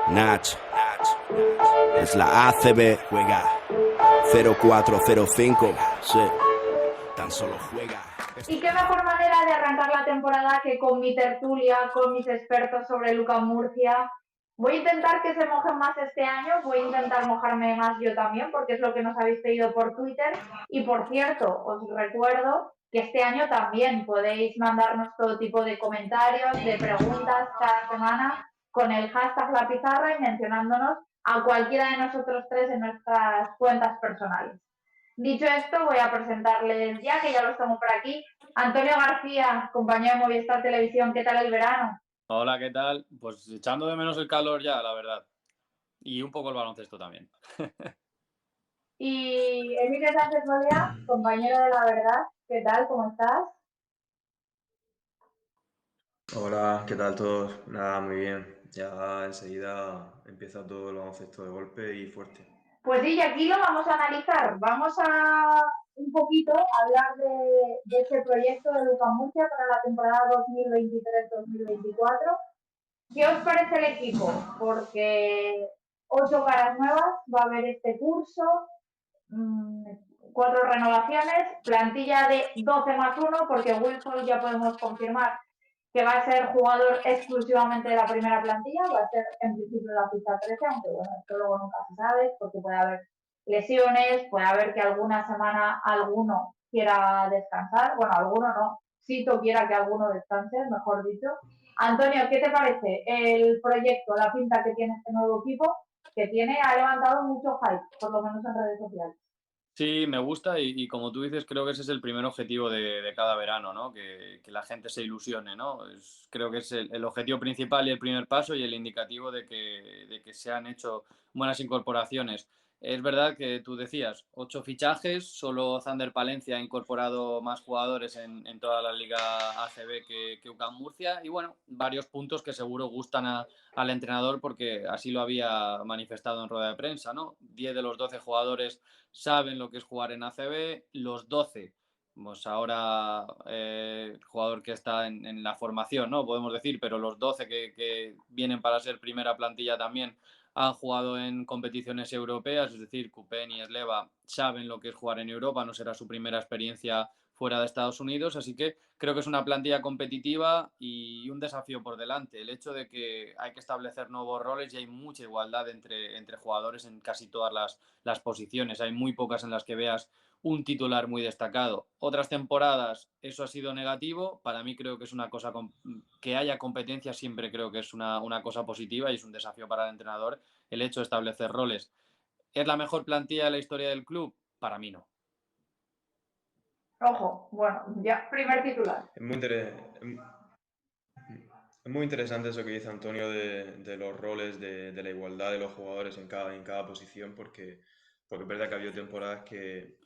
Nach, es la ACB, juega 0405, sí, tan solo juega. Y qué mejor manera de arrancar la temporada que con mi tertulia, con mis expertos sobre Luca Murcia. Voy a intentar que se mojen más este año, voy a intentar mojarme más yo también, porque es lo que nos habéis pedido por Twitter. Y por cierto, os recuerdo que este año también podéis mandarnos todo tipo de comentarios, de preguntas cada semana con el hashtag La Pizarra y mencionándonos a cualquiera de nosotros tres en nuestras cuentas personales. Dicho esto, voy a presentarles ya, que ya los tengo por aquí. Antonio García, compañero de Movistar Televisión, ¿qué tal el verano? Hola, ¿qué tal? Pues echando de menos el calor ya, la verdad. Y un poco el baloncesto también. Y Emilio Sánchez Molea, compañero de La Verdad, ¿qué tal? ¿Cómo estás? Hola, ¿qué tal todos? Nada, muy bien. Ya enseguida empieza todo el baloncesto de golpe y fuerte. Pues sí, y aquí lo vamos a analizar. Vamos a un poquito hablar de este proyecto de Luca Murcia para la temporada 2023-2024. ¿Qué os parece el equipo? Porque 8 caras nuevas va a haber este curso, 4 renovaciones, plantilla de 12+1, porque Wilson ya podemos confirmar que va a ser jugador exclusivamente de la primera plantilla, va a ser en principio la ficha 13, aunque bueno, esto luego nunca se sabe, porque puede haber lesiones, puede haber que alguna semana alguno quiera descansar, bueno, alguno no, Sito quiera que alguno descanse, mejor dicho. Antonio, ¿qué te parece el proyecto, la pinta que tiene este nuevo equipo? Que tiene, ha levantado mucho hype, por lo menos en redes sociales. Sí, me gusta y como tú dices, creo que ese es el primer objetivo de cada verano, ¿no? Que la gente se ilusione, ¿no? Creo que es el objetivo principal y el primer paso y el indicativo de que se han hecho buenas incorporaciones. Es verdad que tú decías, 8 fichajes, solo Thunder Palencia ha incorporado más jugadores en toda la liga ACB que UCAM Murcia y bueno, varios puntos que seguro gustan al entrenador porque así lo había manifestado en rueda de prensa, ¿no? 10 de los 12 jugadores saben lo que es jugar en ACB, los 12, pues ahora el jugador que está en la formación, ¿no? Podemos decir, pero los 12 que vienen para ser primera plantilla también han jugado en competiciones europeas, es decir, Coupen y Esleva saben lo que es jugar en Europa, no será su primera experiencia fuera de Estados Unidos, así que creo que es una plantilla competitiva y un desafío por delante. El hecho de que hay que establecer nuevos roles y hay mucha igualdad entre jugadores en casi todas las posiciones. Hay muy pocas en las que veas un titular muy destacado. Otras temporadas eso ha sido negativo. Para mí creo que es una cosa que haya competencia siempre creo que es una cosa positiva y es un desafío para el entrenador el hecho de establecer roles. ¿Es la mejor plantilla de la historia del club? Para mí no. Ojo, bueno, ya, primer titular. Es muy interesante eso que dice Antonio de los roles, de la igualdad de los jugadores en cada posición, porque es verdad que ha habido temporadas que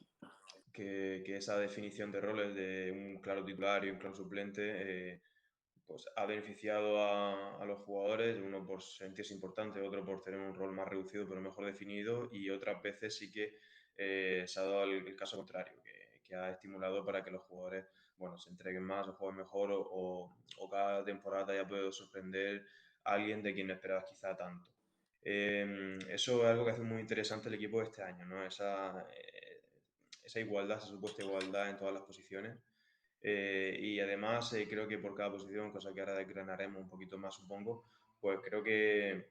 esa definición de roles de un claro titular y un claro suplente pues ha beneficiado a los jugadores, uno por sentirse importante, otro por tener un rol más reducido pero mejor definido, y otras veces sí que se ha dado el caso contrario, que ha estimulado para que los jugadores bueno, se entreguen más o jueguen mejor o cada temporada haya podido sorprender a alguien de quien no esperabas quizá tanto. Eso es algo que hace muy interesante el equipo de este año, ¿no? Esa igualdad, esa supuesta igualdad en todas las posiciones. Y además creo que por cada posición, cosa que ahora desgranaremos un poquito más, supongo, pues creo que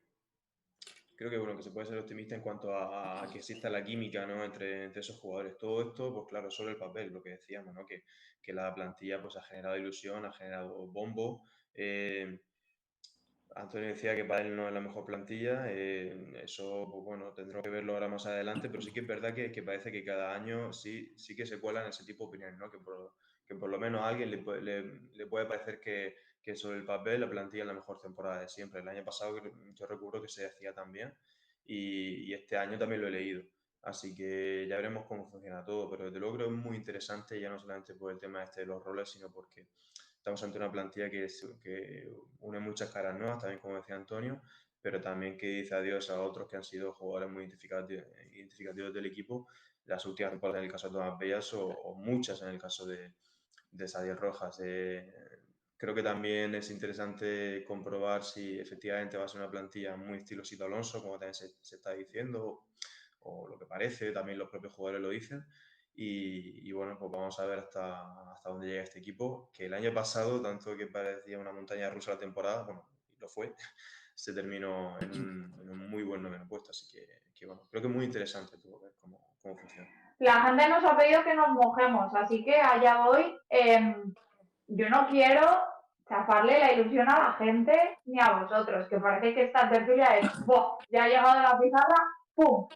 bueno, que se puede ser optimista en cuanto a que exista la química, ¿no? entre esos jugadores. Todo esto, pues claro, sobre el papel, lo que decíamos, ¿no? Que la plantilla pues ha generado ilusión, ha generado bombo. Antonio decía que para él no es la mejor plantilla, eso, pues bueno, tendremos que verlo ahora más adelante, pero sí que es verdad que parece que cada año sí que se cuelan ese tipo de opiniones, ¿no? Que por lo menos a alguien le puede parecer que sobre el papel la plantilla es la mejor temporada de siempre. El año pasado yo recuerdo que se decía también y este año también lo he leído. Así que ya veremos cómo funciona todo, pero desde luego creo que es muy interesante, ya no solamente por el tema este de los roles, sino porque estamos ante una plantilla que une muchas caras nuevas, también como decía Antonio, pero también que dice adiós a otros que han sido jugadores muy identificativos del equipo, las últimas temporadas en el caso de Tomás Bellas o muchas en el caso de Sadiel Rojas. Creo que también es interesante comprobar si efectivamente va a ser una plantilla muy estilo Sito Alonso, como también se está diciendo, o lo que parece, también los propios jugadores lo dicen. Y bueno, pues vamos a ver hasta dónde llega este equipo, que el año pasado, tanto que parecía una montaña rusa la temporada, bueno, y lo fue, se terminó en un muy buen noveno puesto. Así que bueno, creo que es muy interesante todo ver cómo funciona. La gente nos ha pedido que nos mojemos, así que allá voy. Yo no quiero chafarle la ilusión a la gente ni a vosotros, que parece que esta tertulia es, ¡boh! Ya ha llegado la pizarra, ¡pum!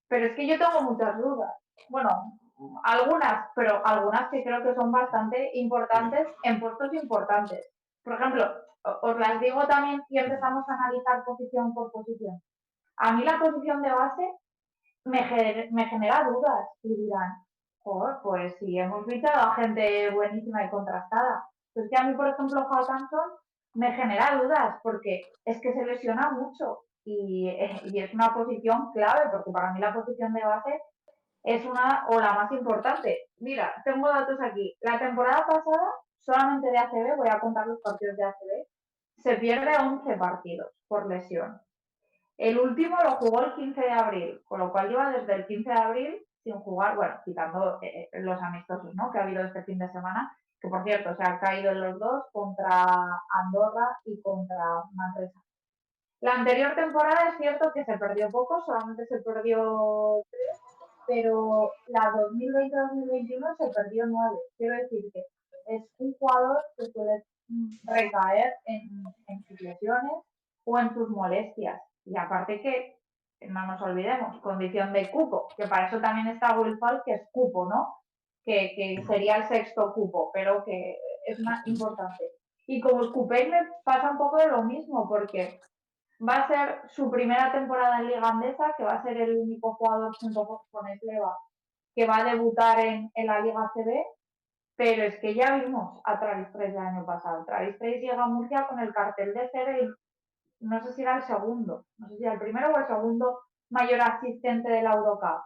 Pero es que yo tengo muchas dudas. Bueno, algunas, pero algunas que creo que son bastante importantes en puestos importantes. Por ejemplo, os las digo también y empezamos a analizar posición por posición. A mí la posición de base me genera dudas y dirán, joder, pues si hemos fichado a gente buenísima y contrastada. Pues que a mí, por ejemplo, Hawkinson me genera dudas porque es que se lesiona mucho y es una posición clave porque para mí la posición de base es una o la más importante. Mira, tengo datos aquí. La temporada pasada, solamente de ACB, voy a contar los partidos de ACB, se pierde 11 partidos por lesión. El último lo jugó el 15 de abril, con lo cual lleva desde el 15 de abril sin jugar, bueno, quitando los amistosos, ¿no?, que ha habido este fin de semana, que por cierto se han caído en los dos contra Andorra y contra Manresa. La anterior temporada es cierto que se perdió poco, solamente se perdió 3, pero la 2020-2021 se perdió 9. Quiero decir que es un jugador que suele recaer en sus lesiones o en sus molestias. Y aparte que, no nos olvidemos, condición de cupo, que para eso también está Will Falk, que es cupo, ¿no? Que sería el sexto cupo, pero que es más importante. Y como el Coupé me pasa un poco de lo mismo, porque va a ser su primera temporada en Liga Andesa, que va a ser el único jugador junto con Esleva que va a debutar en la Liga CB, pero es que ya vimos a Travis Trice el año pasado. Travis Trice llega a Murcia con el cartel de ser el, no sé si era el segundo, no sé si era el primero o el segundo mayor asistente de la Eurocup.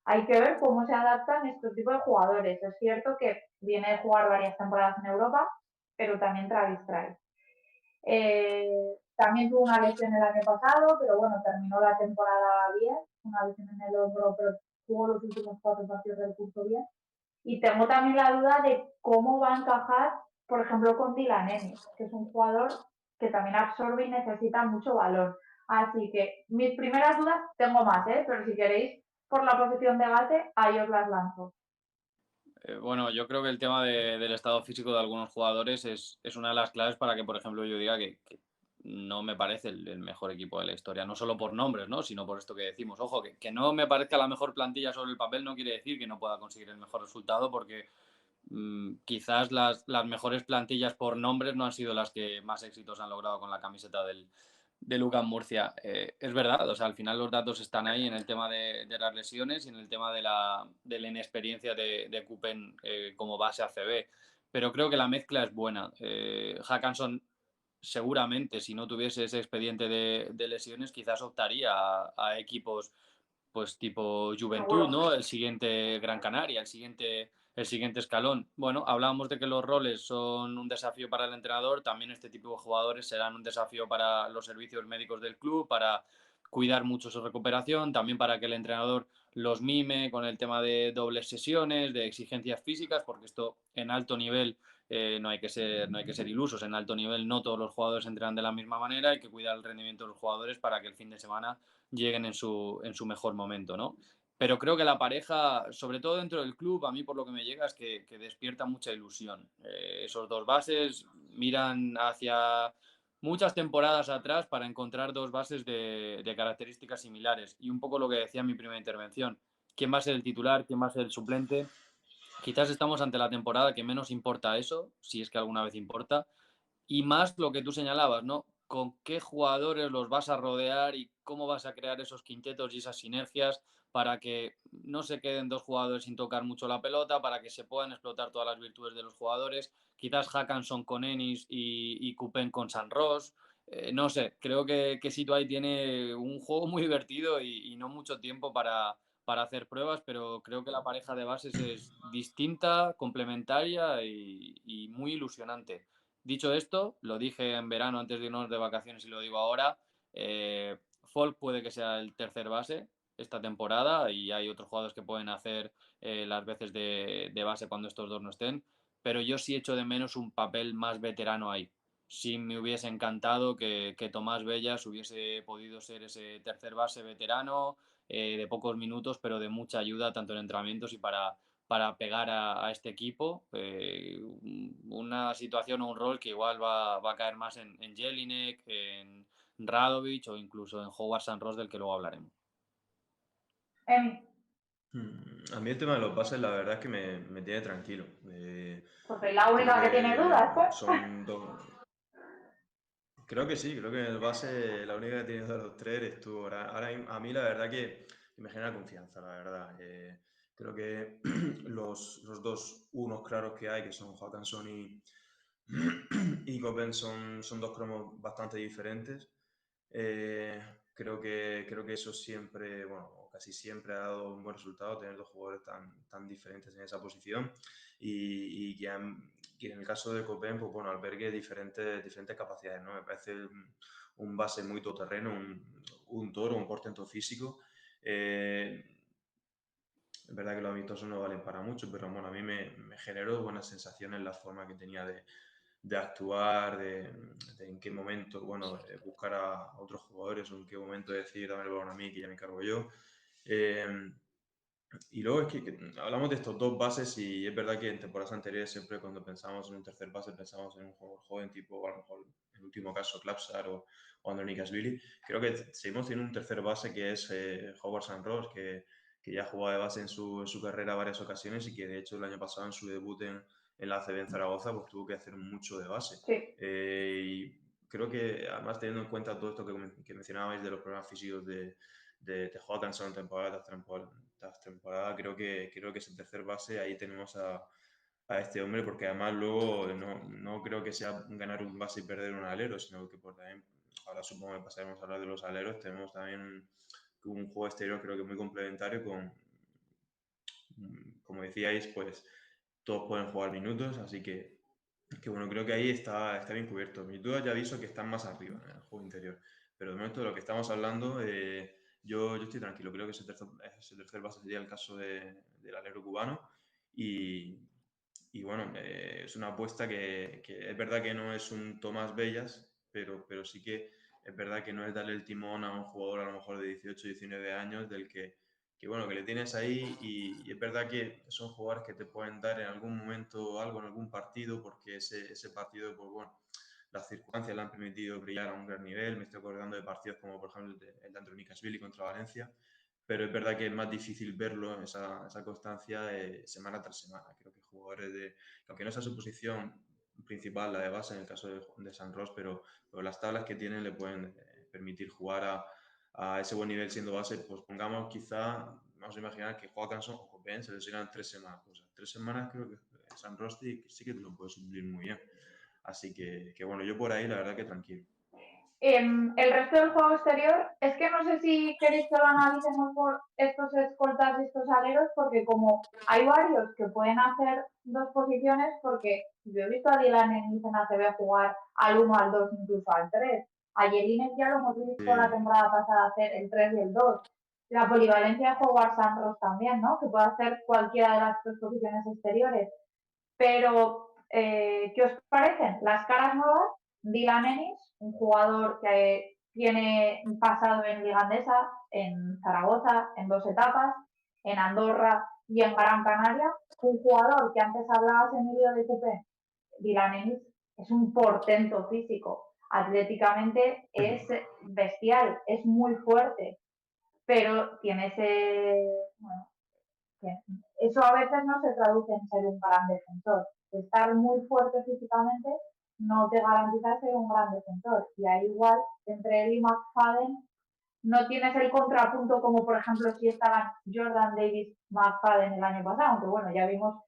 Hay que ver cómo se adaptan estos tipos de jugadores. Es cierto que viene de jugar varias temporadas en Europa, pero también Travis Trice. También tuvo una lesión el año pasado, pero bueno, terminó la temporada bien, una lesión en el hombro, pero jugó los últimos 4 partidos del curso bien. Y tengo también la duda de cómo va a encajar, por ejemplo, con Dylan Ennis, que es un jugador que también absorbe y necesita mucho valor. Así que mis primeras dudas tengo más, pero si queréis, por la posición de base, ahí os las lanzo. Bueno, yo creo que el tema del estado físico de algunos jugadores es una de las claves para que, por ejemplo, yo diga que no me parece el mejor equipo de la historia, no solo por nombres, ¿no?, sino por esto que decimos. Ojo, que no me parezca la mejor plantilla sobre el papel no quiere decir que no pueda conseguir el mejor resultado, porque quizás las mejores plantillas por nombres no han sido las que más éxitos han logrado con la camiseta de UCAM Murcia. Es verdad, o sea, al final los datos están ahí en el tema de las lesiones y en el tema de la inexperiencia de Kupen como base ACB, pero creo que la mezcla es buena. Hawkinson seguramente, si no tuviese ese expediente de lesiones, quizás optaría a equipos pues tipo Juventud, Seguro. ¿no? El siguiente Gran Canaria, el siguiente escalón. Bueno, hablábamos de que los roles son un desafío para el entrenador, también este tipo de jugadores serán un desafío para los servicios médicos del club, para cuidar mucho su recuperación, también para que el entrenador los mime con el tema de dobles sesiones, de exigencias físicas, porque esto en alto nivel no hay que ser ilusos, en alto nivel no todos los jugadores entrenan de la misma manera, hay que cuidar el rendimiento de los jugadores para que el fin de semana lleguen en su mejor momento, ¿no? Pero creo que la pareja, sobre todo dentro del club, a mí por lo que me llega es que despierta mucha ilusión. Esos dos bases miran hacia muchas temporadas atrás para encontrar dos bases de características similares. Y un poco lo que decía en mi primera intervención, ¿quién va a ser el titular? ¿Quién va a ser el suplente? Quizás estamos ante la temporada que menos importa eso, si es que alguna vez importa, y más lo que tú señalabas, ¿no? Con qué jugadores los vas a rodear y cómo vas a crear esos quintetos y esas sinergias para que no se queden dos jugadores sin tocar mucho la pelota, para que se puedan explotar todas las virtudes de los jugadores. Quizás Hawkinson con Ennis y Kupen con San Ross. No sé, creo que Sito ahí tiene un juego muy divertido y no mucho tiempo para hacer pruebas, pero creo que la pareja de bases es distinta, complementaria y muy ilusionante. Dicho esto, lo dije en verano antes de irnos de vacaciones y lo digo ahora, Folk puede que sea el tercer base esta temporada y hay otros jugadores que pueden hacer las veces de base cuando estos dos no estén, pero yo sí echo de menos un papel más veterano ahí. Sí me hubiese encantado que Tomás Bellas hubiese podido ser ese tercer base veterano de pocos minutos, pero de mucha ayuda tanto en entrenamientos y para pegar a este equipo. Una situación o un rol que igual va a caer más en Jelinek, en Radovic o incluso en Howard Sanros, del que luego hablaremos. A mí el tema de los bases, la verdad es que me tiene tranquilo. Pues soy la Creo única que tiene dudas, que pues. son dos. Creo que sí, creo que en el base la única que ha tenido de los tres eres tú. Ahora a mí la verdad que me genera confianza, la verdad. Creo que los dos unos claros que hay, que son Hawkinson y Copen, son dos cromos bastante diferentes. Creo que eso siempre, bueno, o casi siempre ha dado un buen resultado, tener dos jugadores tan diferentes en esa posición y que en el caso de Copen, pues bueno, albergue diferentes capacidades, ¿no? Me parece un base muy todoterreno, un toro, un portento físico. Es verdad que los amistosos no valen para mucho, pero bueno, a mí me generó buenas sensaciones la forma que tenía de actuar, de en qué momento, bueno, buscar a otros jugadores o en qué momento decir, dame el balón a mí, que ya me encargo yo. Y luego es que hablamos de estos dos bases y es verdad que en temporadas anteriores siempre cuando pensamos en un tercer base pensamos en un jugador joven tipo, a lo mejor en el último caso, Klapsar o Andoni Kasvili. Creo que seguimos teniendo un tercer base que es Howard Sanros, que ya ha jugado de base en su carrera varias ocasiones y que de hecho el año pasado en su debut en la ACB en Zaragoza pues tuvo que hacer mucho de base. Sí. Y creo que además teniendo en cuenta todo esto que mencionabais de los problemas físicos de Hawkinson temporada tras temporada, creo que es el tercer base. Ahí tenemos a este hombre, porque además luego no creo que sea ganar un base y perder un alero, sino que también, ahora supongo que pasaremos a hablar de los aleros, tenemos también un juego exterior creo que muy complementario como decíais, pues todos pueden jugar minutos, así que bueno, creo que ahí está bien cubierto. Mis dudas ya aviso que están más arriba en el juego interior, pero de momento de lo que estamos hablando, yo estoy tranquilo. Creo que ese tercer base sería el caso del alero cubano y bueno, es una apuesta que es verdad que no es un Tomás Bellas, pero sí que es verdad que no es darle el timón a un jugador a lo mejor de 18, 19 años del que bueno, que le tienes ahí y es verdad que son jugadores que te pueden dar en algún momento algo en algún partido porque ese partido, pues bueno, las circunstancias le han permitido brillar a un gran nivel. Me estoy acordando de partidos como por ejemplo el de Andoni Kasvili contra Valencia, pero es verdad que es más difícil verlo, esa constancia semana tras semana. Creo que jugadores aunque no sea su posición principal, la de base en el caso de Sanros, pero las tablas que tienen le pueden permitir jugar a ese buen nivel siendo base. Pues pongamos quizá, vamos a imaginar que Hawkinson o Copen se lesionan 3 semanas. Pues 3 semanas creo que Sanros sí que te lo puede suplir muy bien. Así que bueno, yo por ahí la verdad que tranquilo. El resto del juego exterior, es que no sé si queréis que lo analicemos por estos escoltas y estos aleros, porque como hay varios que pueden hacer dos posiciones, porque yo he visto a Dylan en ACB jugar al 1, al 2, incluso al 3. A Jelinek ya lo hemos visto la temporada pasada hacer el 3 y el 2. La polivalencia de Howard Sanros también, ¿no? Que puede hacer cualquiera de las dos posiciones exteriores. Pero, ¿qué os parecen? Las caras nuevas, Dylan Ennis, un jugador que tiene pasado en Liga Andesa, en Zaragoza, en 2 etapas, en Andorra y en Gran Canaria. Un jugador que antes hablabas, Emilio, de Coupé. Dylan Ennis es un portento físico. Atléticamente es bestial, es muy fuerte, pero tiene ese... Bueno, eso a veces no se traduce en ser un gran defensor. Estar muy fuerte físicamente no te garantiza ser un gran defensor. Y ahí igual, entre él y McFadden, no tienes el contrapunto como, por ejemplo, si estaban Jordan Davis, McFadden el año pasado, aunque bueno, ya vimos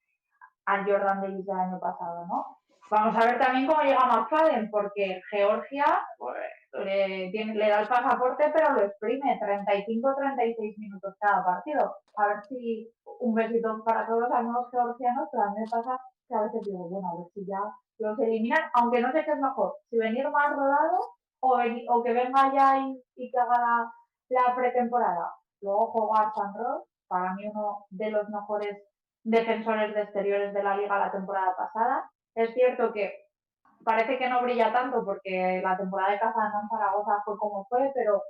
al Jordan Davis del año pasado, ¿no? Vamos a ver también cómo llega McFadden, porque Georgia pues, le da el pasaporte, pero lo exprime 35-36 minutos cada partido. A ver si un besito para todos los amigos georgianos, pero a mí me pasa que a veces digo, bueno, a ver si ya los eliminan, aunque no sé qué es mejor, si venir más rodado o que venga ya y que haga la pretemporada. Luego jugar San Ross, para mí uno de los mejores defensores de exteriores de la liga la temporada pasada. Es cierto que parece que no brilla tanto porque la temporada de Casa en Zaragoza fue como fue, pero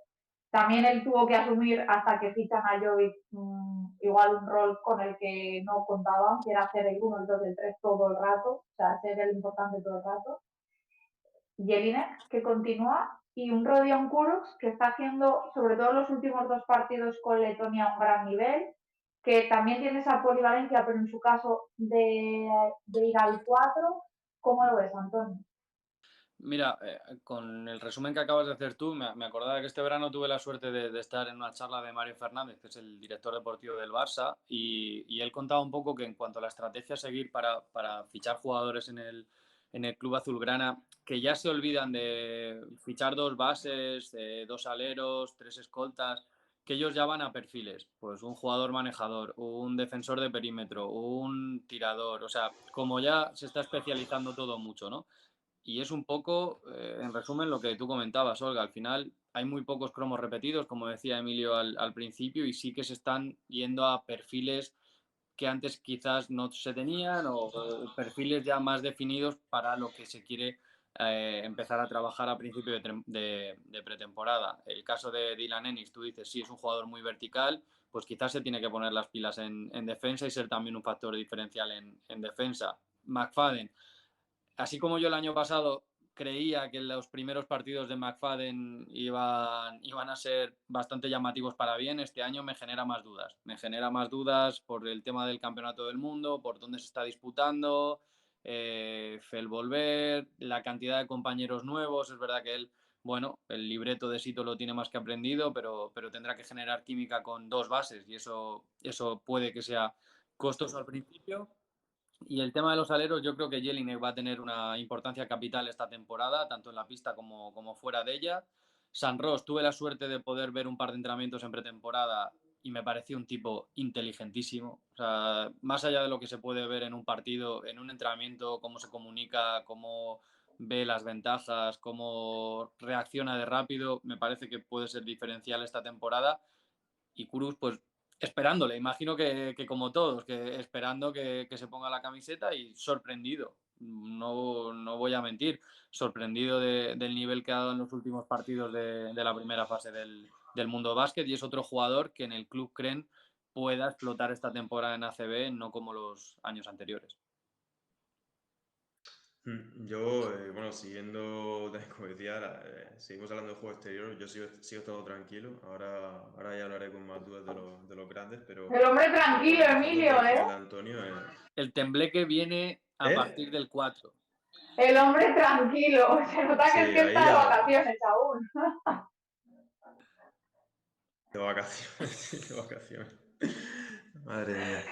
también él tuvo que asumir hasta que fichan a Jovic igual un rol con el que no contaban, que era hacer el 1, el 2, el 3 todo el rato, o sea, ser el importante todo el rato. Jelinek, que continúa, y un Rodion Kurucs, que está haciendo, sobre todo los últimos 2 partidos con Letonia, un gran nivel, que también tiene esa polivalencia, pero en su caso de ir al 4. ¿Cómo lo ves, Antonio? Mira, con el resumen que acabas de hacer tú, me acordaba que este verano tuve la suerte de estar en una charla de Mario Fernández, que es el director deportivo del Barça, y él contaba un poco que en cuanto a la estrategia a seguir para fichar jugadores en el club azulgrana, que ya se olvidan de fichar 2 bases, 2 aleros, 3 escoltas, que ellos ya van a perfiles, pues un jugador manejador, un defensor de perímetro, un tirador, o sea, como ya se está especializando todo mucho, ¿no? Y es un poco, en resumen, lo que tú comentabas, Olga. Al final hay muy pocos cromos repetidos, como decía Emilio al principio, y sí que se están yendo a perfiles que antes quizás no se tenían o perfiles ya más definidos para lo que se quiere empezar a trabajar a principio de pretemporada. El caso de Dylan Ennis, tú dices, sí, es un jugador muy vertical, pues quizás se tiene que poner las pilas en defensa y ser también un factor diferencial en defensa. McFadden, así como yo el año pasado creía que los primeros partidos de McFadden iban a ser bastante llamativos para bien, este año me genera más dudas. Me genera más dudas por el tema del campeonato del mundo, por dónde se está disputando, el volver, la cantidad de compañeros nuevos. Es verdad que él, bueno, el libreto de Sito lo tiene más que aprendido, pero tendrá que generar química con 2 bases y eso puede que sea costoso al principio. Y el tema de los aleros, yo creo que Jelinek va a tener una importancia capital esta temporada, tanto en la pista como fuera de ella. San Ross, tuve la suerte de poder ver un par de entrenamientos en pretemporada y me pareció un tipo inteligentísimo. O sea, más allá de lo que se puede ver en un partido, en un entrenamiento, cómo se comunica, cómo ve las ventajas, cómo reacciona de rápido, me parece que puede ser diferencial esta temporada. Y Kurus, pues esperándole, imagino que como todos, que esperando que se ponga la camiseta y sorprendido. No voy a mentir, sorprendido del nivel que ha dado en los últimos partidos de la primera fase del mundo básquet, y es otro jugador que en el club creen pueda explotar esta temporada en ACB, no como los años anteriores. Yo, bueno, siguiendo, como decía, seguimos hablando de juego exterior, yo sigo todo tranquilo, ahora ya hablaré con más dudas de los grandes, El hombre pero tranquilo, bueno, cogiendo el Emilio, ¿eh? perfil de Antonio, El tembleque viene a ¿eh? partir del 4. El hombre tranquilo. Se nota Sí, que es que ahí está de ya, vacaciones aún. de vacaciones, de vacaciones. Madre mía.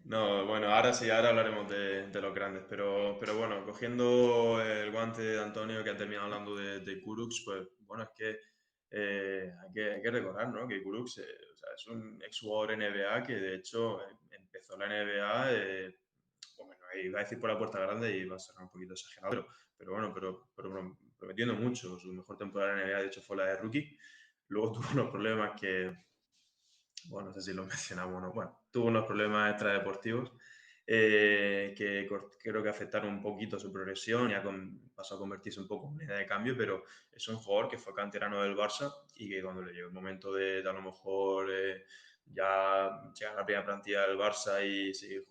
No, bueno, ahora sí, ahora hablaremos de los grandes, pero bueno, cogiendo el guante de Antonio que ha terminado hablando de Kurucs, pues bueno, es que hay que recordar, ¿no? Que Kurucs o sea, es un exjugador NBA que de hecho empezó la NBA, bueno, iba a decir por la puerta grande y va a ser un poquito exagerado, pero bueno, pero prometiendo mucho. Su mejor temporada en NBA de hecho fue la de rookie. Luego tuvo unos problemas que, bueno, no sé si lo mencionamos o no, bueno, tuvo unos problemas extradeportivos que creo que afectaron un poquito su progresión y pasó a convertirse un poco en moneda de cambio, pero es un jugador que fue canterano del Barça y que cuando le llegó el momento de a lo mejor ya llegar a la primera plantilla del Barça y seguir,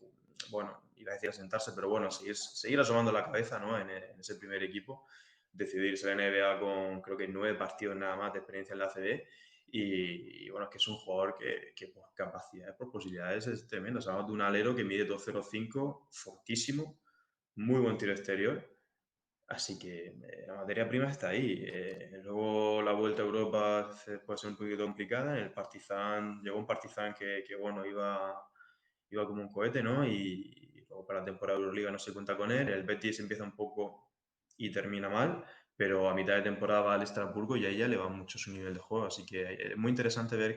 bueno, iba a decir asentarse, pero bueno, seguir asomando la cabeza, ¿no? En ese primer equipo, decidirse la NBA con creo que 9 partidos nada más de experiencia en la ACB. Y bueno, es que es un jugador que por capacidades, por posibilidades es tremendo. Estamos de un alero que mide 2,05, fortísimo, muy buen tiro exterior. Así que la materia prima está ahí. Luego la vuelta a Europa puede ser un poquito complicada. En el Partizan, llegó un Partizan que bueno, iba como un cohete, ¿no? Y luego para la temporada de Euroliga no se cuenta con él. El Betis empieza un poco y termina mal, pero a mitad de temporada va al Estrasburgo y ahí ya le va mucho su nivel de juego. Así que es muy interesante ver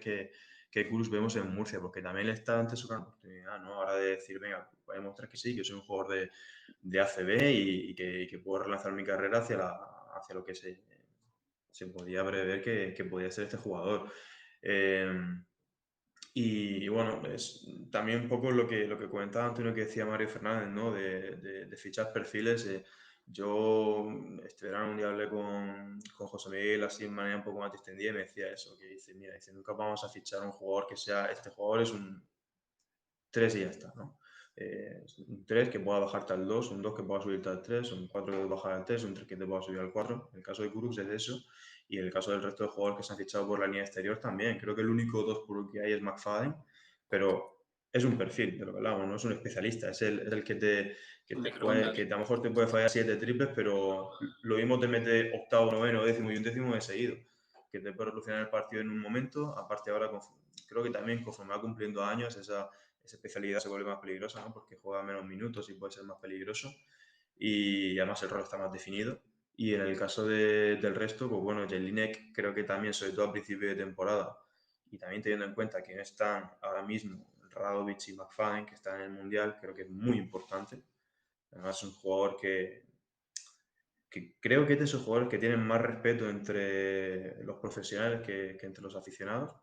Kudus vemos en Murcia, porque también le está ante su gran oportunidad, ¿no? Ahora de decir, venga, voy a demostrar que sí, que soy un jugador de ACB y que puedo relanzar mi carrera hacia lo que se podía prever que podía ser este jugador. Y bueno, es también un poco lo que comentaba Antonio, que decía Mario Fernández, ¿no? De fichar perfiles. Yo este verano un día hablé con José Miguel así de manera un poco más distendida y me decía eso, que dice, mira, dice, nunca vamos a fichar un jugador que sea, este jugador es un 3 y ya está, ¿no? Un 3 que pueda bajarte al 2, un 2 que pueda subirte al 3, un 4 que pueda bajar al 3, un 3 que te pueda subir al 4. En el caso de Kurucs es eso, y en el caso del resto de jugadores que se han fichado por la línea exterior también. Creo que el único 2 puro que hay es McFadden, pero es un perfil de lo que hablamos, no es un especialista, es el que que a lo mejor te puede fallar 7 triples, pero lo mismo te mete octavo, noveno, décimo y undécimo de seguido, que te puede revolucionar el partido en un momento. Aparte ahora creo que también conforme va cumpliendo años esa especialidad se vuelve más peligrosa, ¿no? Porque juega menos minutos y puede ser más peligroso, y además el rol está más definido. Y en el caso del resto, pues bueno, Jelinek creo que también, sobre todo a principio de temporada, y también teniendo en cuenta que no están ahora mismo Radovic y McFadden, que están en el Mundial, creo que es muy importante. Además es un jugador que creo que es de esos jugadores que tienen más respeto entre los profesionales que entre los aficionados.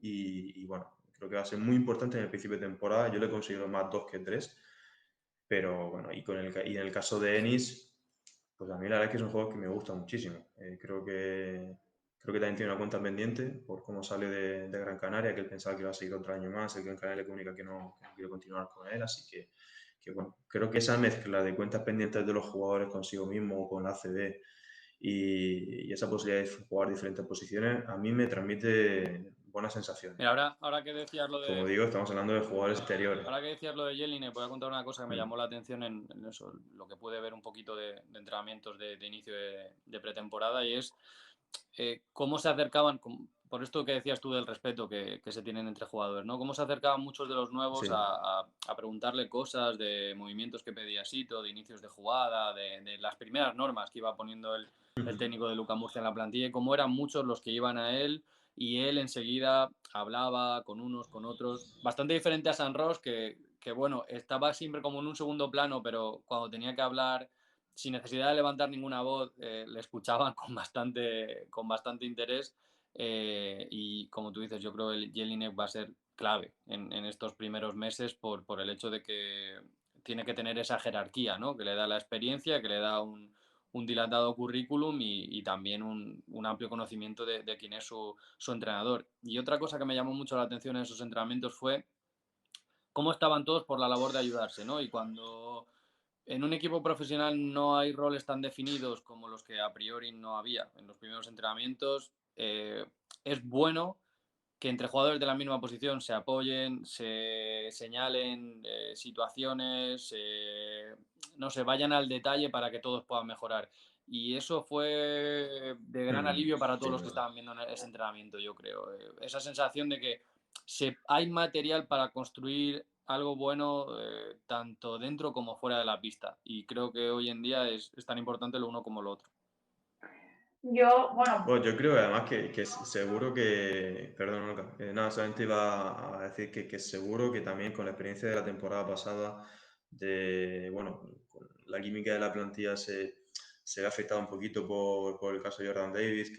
Y bueno, creo que va a ser muy importante en el principio de temporada. Yo le considero más 2 que 3. Pero bueno, y en el caso de Enis, pues a mí la verdad es que es un juego que me gusta muchísimo. Creo que también tiene una cuenta pendiente por cómo sale de Gran Canaria, que él pensaba que iba a seguir otro año más. El Gran Canaria le comunica que no quiere continuar con él, así que bueno, creo que esa mezcla de cuentas pendientes de los jugadores consigo mismo o con la ACB y esa posibilidad de jugar diferentes posiciones, a mí me transmite buenas sensaciones. Mira, ahora que decías lo de... Como digo, estamos hablando de jugadores exteriores. Ahora que decías lo de Jelinek, voy a contar una cosa que me llamó la atención en eso, lo que pude ver un poquito de entrenamientos de inicio de pretemporada, y es cómo se acercaban, por esto que decías tú del respeto que se tienen entre jugadores, ¿no? Cómo se acercaban muchos de los nuevos Sí. a preguntarle cosas de movimientos que pedía Sito, de inicios de jugada, de las primeras normas que iba poniendo el técnico de Luka Murcia en la plantilla, y cómo eran muchos los que iban a él, y él enseguida hablaba con unos, con otros. Bastante diferente a San Ros, que bueno, estaba siempre como en un segundo plano, pero cuando tenía que hablar sin necesidad de levantar ninguna voz, le escuchaban con bastante interés. Y como tú dices, yo creo que el Jelinek va a ser clave en estos primeros meses por el hecho de que tiene que tener esa jerarquía, ¿no? Que le da la experiencia, que le da un dilatado currículum y también un amplio conocimiento de quién es su entrenador. Y otra cosa que me llamó mucho la atención en esos entrenamientos fue cómo estaban todos por la labor de ayudarse, ¿no? Y cuando en un equipo profesional no hay roles tan definidos como los que a priori no había en los primeros entrenamientos, es bueno que entre jugadores de la misma posición se apoyen, se señalen situaciones, no sé, vayan al detalle para que todos puedan mejorar. Y eso fue de gran alivio para todos los que estaban viendo ese entrenamiento, yo creo. Esa sensación de que hay material para construir algo bueno tanto dentro como fuera de la pista. Y creo que hoy en día es tan importante lo uno como lo otro. Bueno, yo creo además que seguro que, perdón, Luca, nada, solamente iba a decir que seguro que también con la experiencia de la temporada pasada, bueno, con la química de la plantilla se ve afectado un poquito por el caso de Jordan Davis,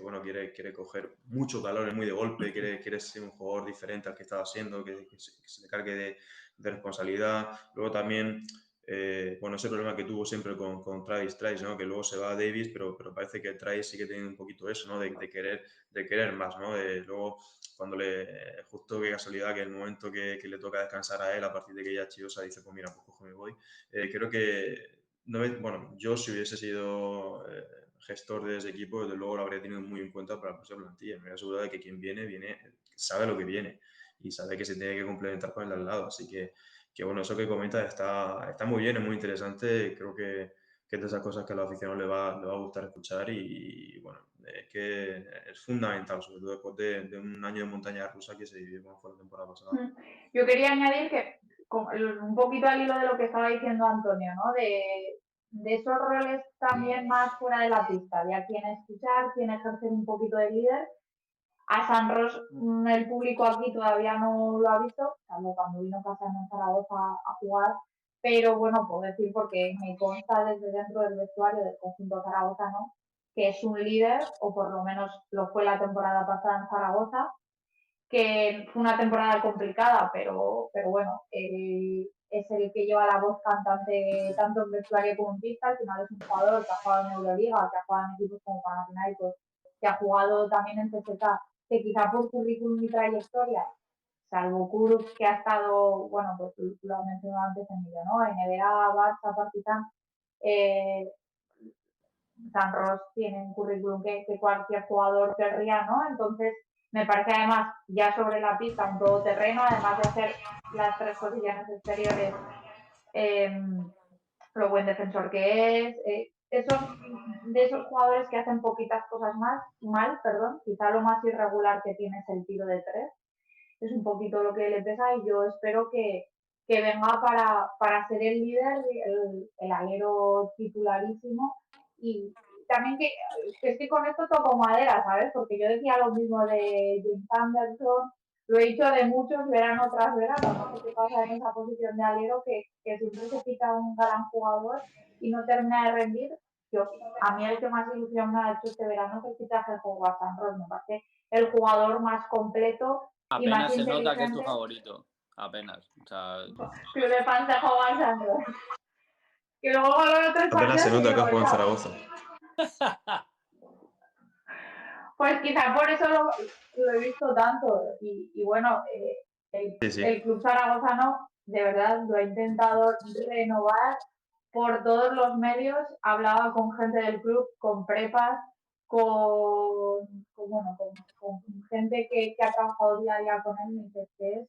bueno, quiere coger muchos balones muy de golpe, quiere ser un jugador diferente al que estaba siendo, que se le cargue de responsabilidad. Luego también bueno, ese problema que tuvo siempre con Travis Trice, ¿no? Que luego se va a Davis, pero parece que Trice sí que tiene un poquito eso, ¿no? De querer más, ¿no? Luego, justo qué casualidad que el momento que le toca descansar a él, a partir de que ya Chiosa dice, pues mira, pues cojo, me voy. Creo que, bueno, yo si hubiese sido gestor de ese equipo, desde luego lo habría tenido muy en cuenta para la próxima plantilla. Me hubiera asegurado de que quien viene, sabe lo que viene y sabe que se tiene que complementar con el al lado, así que bueno, eso que comentas está muy bien, es muy interesante. Creo que es de esas cosas que a los aficionados le va a gustar escuchar y bueno, es que es fundamental, sobre todo después de un año de montaña rusa que se vivió como fue la temporada pasada. Yo quería añadir que, un poquito al hilo de lo que estaba diciendo Antonio, ¿no? De esos roles también más fuera de la pista, de a quién escuchar, quién ejercer un poquito de líder. A San Ros el público aquí todavía no lo ha visto, salvo cuando vino Casano en Zaragoza a jugar, pero bueno, puedo decir porque me consta desde dentro del vestuario del conjunto zaragozano que es un líder, o por lo menos lo fue la temporada pasada en Zaragoza, que fue una temporada complicada, pero bueno, él es el que lleva la voz cantante tanto en vestuario como en pista. Al final es un jugador que ha jugado en Euroliga, que ha jugado en equipos como Panathinaikos, que ha jugado también en CSKA, que quizá por currículum y trayectoria, salvo Kurz, que ha estado, bueno, pues lo ha mencionado antes Emilio, ¿no? En NBA, Barça, Partizan, San Ros tiene un currículum que cualquier jugador querría, ¿no? Entonces, me parece además, ya sobre la pista, un todoterreno, además de hacer las 3 posiciones exteriores, lo buen defensor que es. De esos jugadores que hacen poquitas cosas mal, quizá lo más irregular que tiene es el tiro de 3. Es un poquito lo que le pesa y yo espero que venga para ser el líder, el alero titularísimo y también que es que con esto toco madera, ¿sabes? Porque yo decía lo mismo de James Anderson, lo he dicho de muchos verano tras verano, no sé qué pasa en esa posición de alero que siempre se quita un gran jugador y no termina de rendir. A mí el que más ilusión me ha hecho este verano es el fichaje de Juan San Ros, me parece el jugador más completo y más Apenas se nota que es tu inteligente. favorito. Apenas. O sea, Club de fans de Juan San Ros. Que luego con los otros Apenas se partidos y nota que ha digo, jugado en chao. Zaragoza. Pues quizá por eso lo he visto tanto. Y bueno, Sí. el Club Zaragozano de verdad lo ha intentado renovar por todos los medios. Hablaba con gente del club, con prepas, con gente que ha trabajado día a día con él. Me dice que es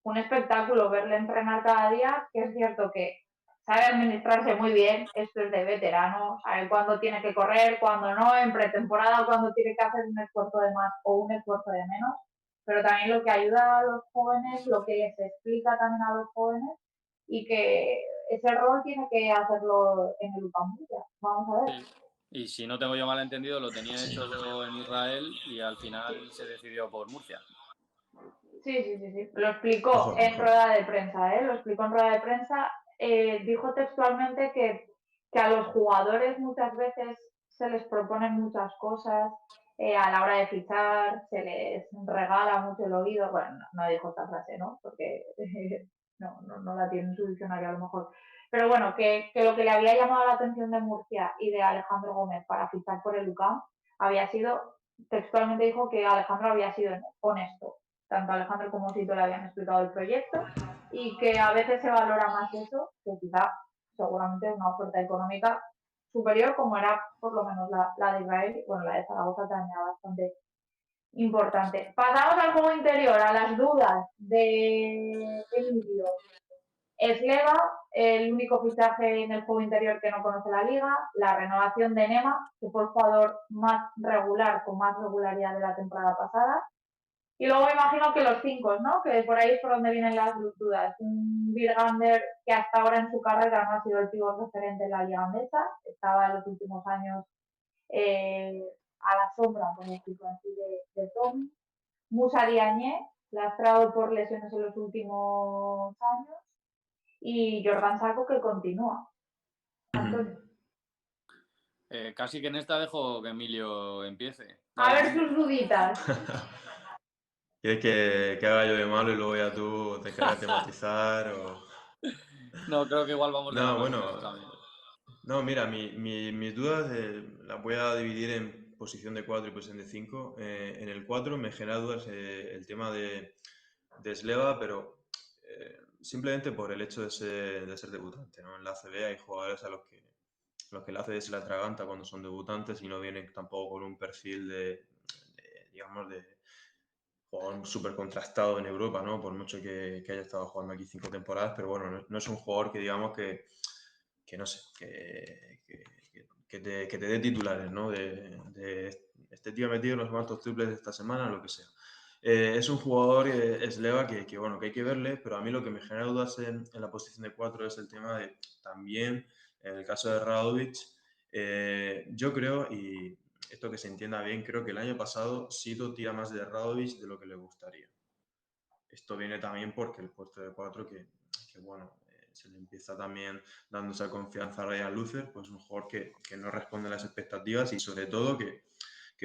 un espectáculo verle entrenar cada día, que es cierto que sabe administrarse muy bien, esto es de veterano, sabe cuándo tiene que correr, cuándo no, en pretemporada, cuándo tiene que hacer un esfuerzo de más o un esfuerzo de menos, pero también lo que ayuda a los jóvenes, lo que les explica también a los jóvenes y que ese rol tiene que hacerlo en el Ucambuya. Vamos a ver. sí. Y si no tengo yo mal entendido, lo tenía hecho en Israel y al final se decidió por Murcia. Sí. Lo explicó Mejor, en mejor. rueda de prensa, ¿eh? Lo explicó en rueda de prensa. Dijo textualmente que a los jugadores muchas veces se les proponen muchas cosas a la hora de fichar, se les regala mucho el oído. Bueno, no dijo esta frase, ¿no? Porque no la tiene en su diccionario a lo mejor. Pero bueno, que lo que le había llamado la atención de Murcia y de Alejandro Gómez para fichar por el UCAM había sido, textualmente dijo que Alejandro había sido honesto. Tanto Alejandro como Sito le habían explicado el proyecto y que a veces se valora más eso que quizá seguramente una oferta económica superior como era por lo menos la de Israel. Bueno, la de Zaragoza también era bastante importante. Pasamos al juego interior, a las dudas de Emilio. Sleva, el único fichaje en el juego interior que no conoce la liga, la renovación de Nema, que fue el jugador más regular, con más regularidad de la temporada pasada. Y luego me imagino que los 5, ¿no? Que por ahí es por donde vienen las dudas. Un Virgander que hasta ahora en su carrera no ha sido el pívot referente en la liga andesa, estaba en los últimos años a la sombra, por decirlo así, de Tommy. Musa Diagne, lastrado por lesiones en los últimos años. Y Jordan Saco, que continúa. Antonio. Casi que en esta dejo que Emilio empiece. A ver sus duditas. ¿Quieres que haga yo de malo y luego ya tú te encargas de matizar? O... No, creo que igual vamos de la No, mano bueno. en esto también. No, mira, mis dudas las voy a dividir en posición de 4 y posición de 5. En el 4 me genera dudas el tema de Sleva, pero simplemente por el hecho de ser debutante, ¿no? En la ACB hay jugadores a los que la ACB se la atraganta cuando son debutantes y no vienen tampoco con un perfil digamos, de jugador súper contrastado en Europa, ¿no? Por mucho que haya estado jugando aquí 5 temporadas, pero bueno, no es un jugador que digamos que no sé, que te dé titulares, ¿no? Este tío ha metido los cuantos triples de esta semana, lo que sea. Es un jugador, Sleva, bueno, que hay que verle, pero a mí lo que me genera dudas en la posición de 4 es el tema de también, en el caso de Radovic, yo creo, y esto que se entienda bien, creo que el año pasado Sito tira más de Radovic de lo que le gustaría. Esto viene también porque el puesto de 4 que bueno, se le empieza también dando esa confianza a Ryan Luther, pues un jugador que no responde a las expectativas y sobre todo que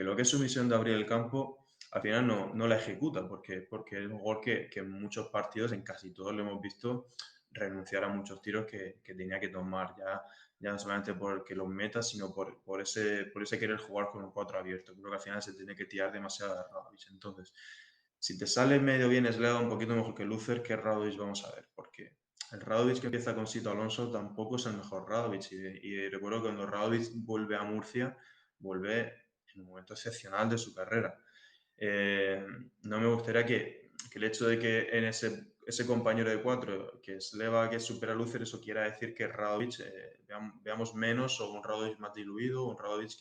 lo que es su misión de abrir el campo al final no la ejecuta, porque es un jugador que en muchos partidos, en casi todos lo hemos visto, renunciar a muchos tiros que tenía que tomar, ya no solamente porque los meta, sino por ese querer jugar con un 4 abierto. Creo que al final se tiene que tirar demasiado a Radovic. Entonces, si te sale medio bien Sleva, un poquito mejor que Luther, ¿qué Radovic vamos a ver? Porque el Radovic que empieza con Sito Alonso tampoco es el mejor Radovic. Y recuerdo que cuando Radovic vuelve a Murcia, vuelve en un momento excepcional de su carrera. No me gustaría que el hecho de que en ese compañero de 4, que es Sleva, que supera a Luther, eso quiera decir que Radovic veamos menos o un Radovic más diluido, un Radovic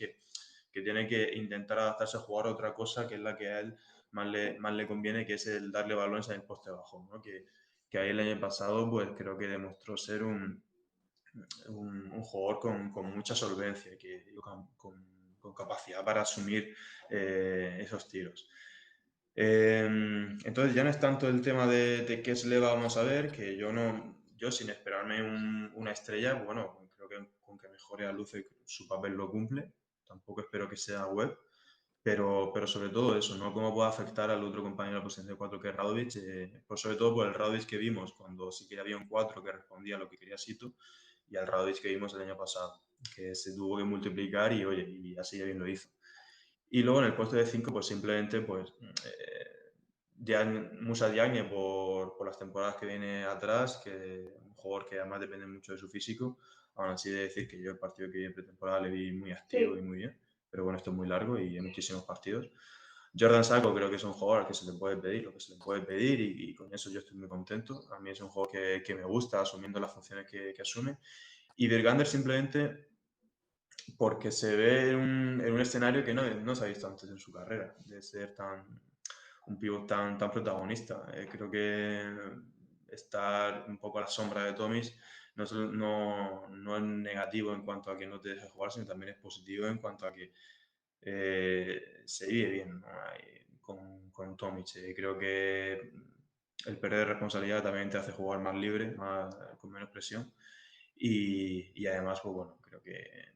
que tiene que intentar adaptarse a jugar a otra cosa que es la que a él más le conviene, que es el darle balones en el poste bajo, ¿no? Que ahí el año pasado pues creo que demostró ser un jugador con mucha solvencia, con capacidad para asumir esos tiros. Entonces ya no es tanto el tema de qué le vamos a ver, que yo sin esperarme una estrella, bueno, creo que con que mejore a Luce su papel lo cumple, tampoco espero que sea web, pero sobre todo eso, ¿no? Cómo puede afectar al otro compañero de la posición de 4 que es Radovic, pues sobre todo por el Radovic que vimos cuando sí que había un 4 que respondía a lo que quería Sito, y al Radovic que vimos el año pasado, que se tuvo que multiplicar y oye, y así bien lo hizo. Y luego en el puesto de 5, pues simplemente, pues Musa Diagne por las temporadas que viene atrás, que un jugador que además depende mucho de su físico, aún así de decir que yo el partido que vi en pretemporada le vi muy activo Sí. y muy bien, pero bueno, esto es muy largo y hay muchísimos partidos. Jordan Sacco creo que es un jugador que se le puede pedir lo que se le puede pedir y con eso yo estoy muy contento. A mí es un jugador que me gusta asumiendo las funciones que asume. Y Bergander simplemente porque se ve en un escenario que no se ha visto antes en su carrera, de ser un pívot tan protagonista. Creo que estar un poco a la sombra de Tomic no es negativo en cuanto a que no te deje jugar, sino también es positivo en cuanto a que se vive bien, ¿no? con Tomic. Creo que el perder responsabilidad también te hace jugar más libre, con menos presión. Y además, pues bueno, creo que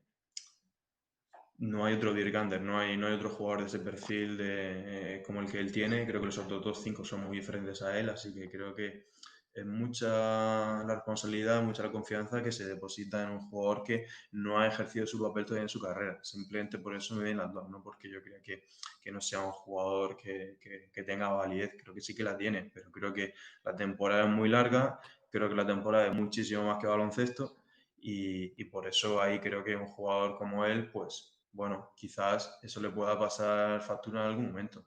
no hay otro Virgander, no hay otro jugador de ese perfil como el que él tiene. Creo que los otros 5 son muy diferentes a él, así que creo que es mucha la responsabilidad, mucha la confianza que se deposita en un jugador que no ha ejercido su papel todavía en su carrera. Simplemente por eso me vienen las dos, no porque yo crea que no sea un jugador que tenga validez. Creo que sí que la tiene, pero creo que la temporada es muy larga, creo que la temporada es muchísimo más que baloncesto y por eso ahí creo que un jugador como él, pues bueno, quizás eso le pueda pasar factura en algún momento,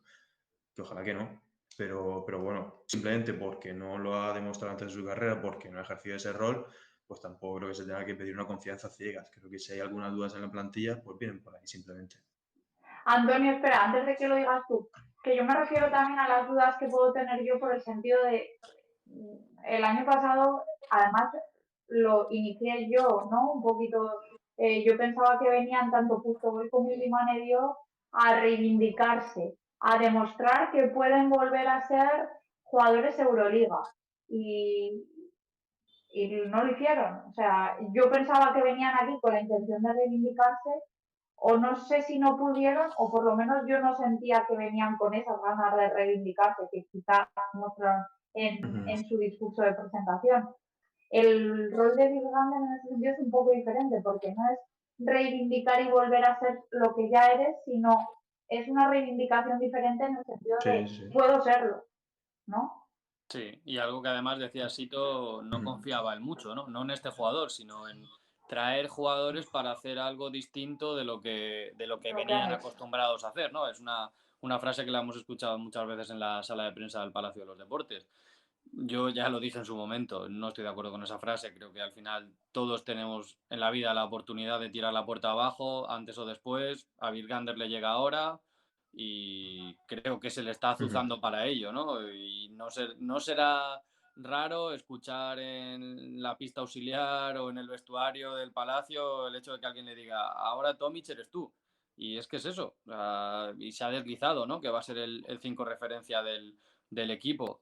que ojalá que no, pero bueno, simplemente porque no lo ha demostrado antes de su carrera, porque no ha ejercido ese rol, pues tampoco creo que se tenga que pedir una confianza ciegas. Creo que si hay algunas dudas en la plantilla, pues vienen por ahí simplemente. Antonio, espera, antes de que lo digas tú, que yo me refiero también a las dudas que puedo tener yo por el sentido de el año pasado, además lo inicié yo, ¿no? Un poquito, yo pensaba que venían tanto Pustovoy como Ilimanedio a reivindicarse, a demostrar que pueden volver a ser jugadores Euroliga. Y no lo hicieron. O sea, yo pensaba que venían aquí con la intención de reivindicarse, o no sé si no pudieron, o por lo menos yo no sentía que venían con esas ganas de reivindicarse, que quizás mostraron en su discurso de presentación. El rol de Virgander en ese sentido es un poco diferente, porque no es reivindicar y volver a ser lo que ya eres, sino es una reivindicación diferente en el sentido de puedo serlo, ¿no? Sí, y algo que además decía Sito, no confiaba en mucho, ¿no? No en este jugador, sino en traer jugadores para hacer algo distinto de lo que venían acostumbrados a hacer, ¿no? Es una frase que la hemos escuchado muchas veces en la sala de prensa del Palacio de los Deportes. Yo ya lo dije en su momento, no estoy de acuerdo con esa frase, creo que al final todos tenemos en la vida la oportunidad de tirar la puerta abajo, antes o después, a Virgander le llega ahora y creo que se le está azuzando para ello, ¿no? Y no será raro escuchar en la pista auxiliar o en el vestuario del Palacio el hecho de que alguien le diga, ahora Tomic eres tú. Y es que es eso, y se ha deslizado, ¿no? Que va a ser el 5 referencia del equipo.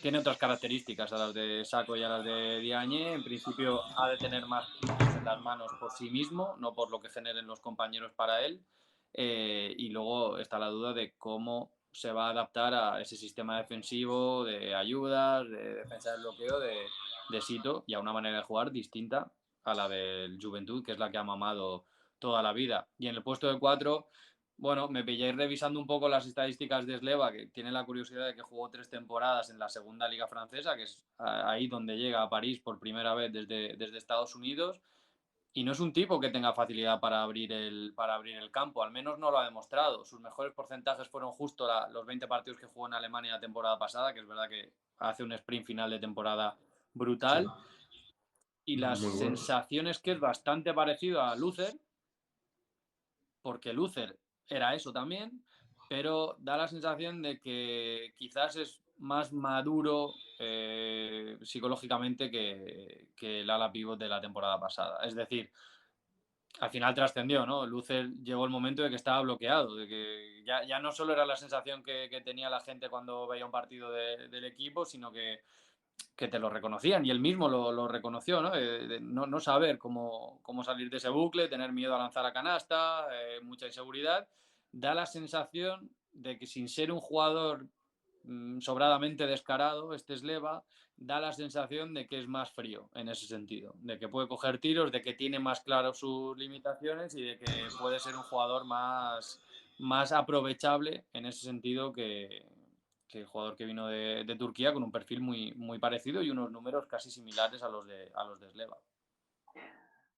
Tiene otras características a las de Sakho y a las de Diagne. En principio ha de tener más puntos en las manos por sí mismo, no por lo que generen los compañeros para él. Y luego está la duda de cómo se va a adaptar a ese sistema defensivo de ayudas, de defensa del bloqueo de Sito, y a una manera de jugar distinta a la del Juventud, que es la que ha mamado toda la vida. Y en el puesto de 4, bueno, me pillé revisando un poco las estadísticas de Sleva, que tiene la curiosidad de que jugó 3 temporadas en la segunda liga francesa, que es ahí donde llega a París por primera vez desde Estados Unidos. Y no es un tipo que tenga facilidad para abrir el campo, al menos no lo ha demostrado. Sus mejores porcentajes fueron justo los 20 partidos que jugó en Alemania la temporada pasada, que es verdad que hace un sprint final de temporada brutal. Sí. Y las sensaciones que es bastante parecido a Lucer, porque Lucer era eso también, pero da la sensación de que quizás es más maduro psicológicamente que el ala pívot de la temporada pasada. Es decir, al final trascendió, ¿no? Lucer llegó el momento de que estaba bloqueado, de que ya no solo era la sensación que tenía la gente cuando veía un partido del equipo, sino que te lo reconocían, y él mismo lo reconoció, ¿no? No saber cómo salir de ese bucle, tener miedo a lanzar a canasta, mucha inseguridad. Da la sensación de que, sin ser un jugador sobradamente descarado, este Sleva, da la sensación de que es más frío en ese sentido, de que puede coger tiros, de que tiene más claro sus limitaciones y de que puede ser un jugador más aprovechable en ese sentido que el jugador que vino de Turquía, con un perfil muy parecido y unos números casi similares a los de Sleva.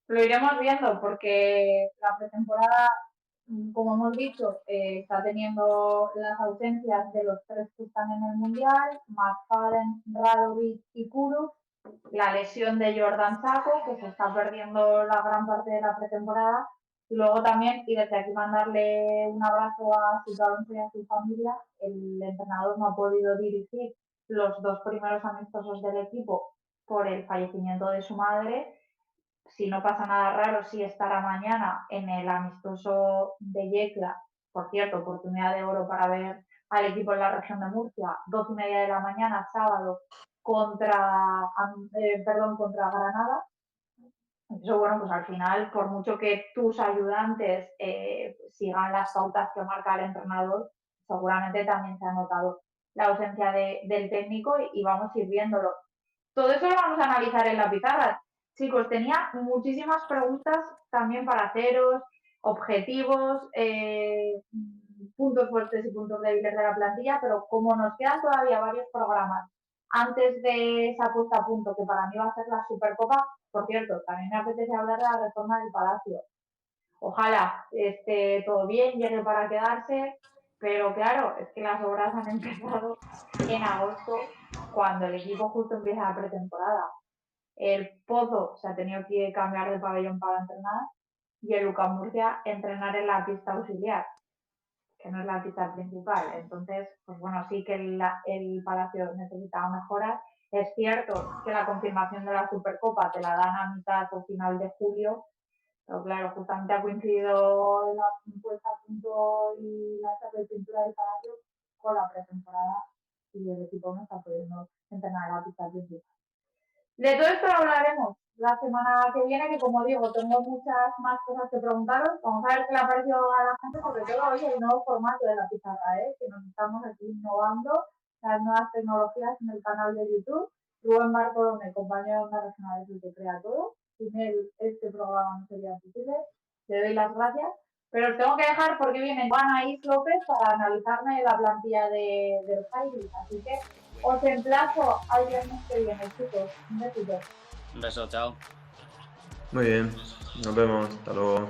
Lo iremos viendo porque la pretemporada, como hemos dicho, está teniendo las ausencias de los 3 que están en el Mundial: McFadden, Radovic y Kuru, la lesión de Jordan Sakho, que se está perdiendo la gran parte de la pretemporada, y luego también, y desde aquí mandarle un abrazo a Sito Alonso y a su familia, el entrenador no ha podido dirigir los 2 primeros amistosos del equipo por el fallecimiento de su madre. Si no pasa nada raro, sí estará mañana en el amistoso de Yecla. Por cierto, oportunidad de oro para ver al equipo en la región de Murcia, 12:30 de la mañana, sábado, contra Granada. Eso, bueno, pues al final, por mucho que tus ayudantes sigan las pautas que marca el entrenador, seguramente también se ha notado la ausencia del técnico y vamos a ir viéndolo. Todo eso lo vamos a analizar en la pizarra. Chicos, tenía muchísimas preguntas también para haceros, objetivos, puntos fuertes y puntos débiles de la plantilla, pero como nos quedan todavía varios programas antes de esa puesta a punto, que para mí va a ser la Supercopa, por cierto, también me apetece hablar de la reforma del Palacio. Ojalá esté todo bien, llegue para quedarse, pero claro, es que las obras han empezado en agosto, cuando el equipo justo empieza la pretemporada. El Pozo se ha tenido que cambiar de pabellón para entrenar, y el UCAM Murcia entrenar en la pista auxiliar, que no es la pista principal. Entonces, pues bueno, sí que el Palacio necesitaba mejoras. Es cierto que la confirmación de la Supercopa te la dan a mitad o final de julio, pero claro, justamente ha coincidido la puesta a punto y la etapa de pintura del Palacio con la pretemporada, y el equipo no está pudiendo entrenar en la pista principal. De todo esto hablaremos la semana que viene, que como digo, tengo muchas más cosas que preguntaros. Vamos a ver qué le ha parecido a la gente, sobre todo hoy el nuevo formato de la pizarra, que nos estamos aquí innovando, las nuevas tecnologías en el canal de YouTube. Rubén Bartolomé, compañero de Onda Regional, es el que crea todo. Sin él este programa no sería posible. Le doy las gracias. Pero os tengo que dejar porque viene Juana y López para analizarme la plantilla del Jairi. Así que os emplazo al viernes que viene, chicos. Un besito. Un beso, chao. Muy bien, nos vemos, hasta luego.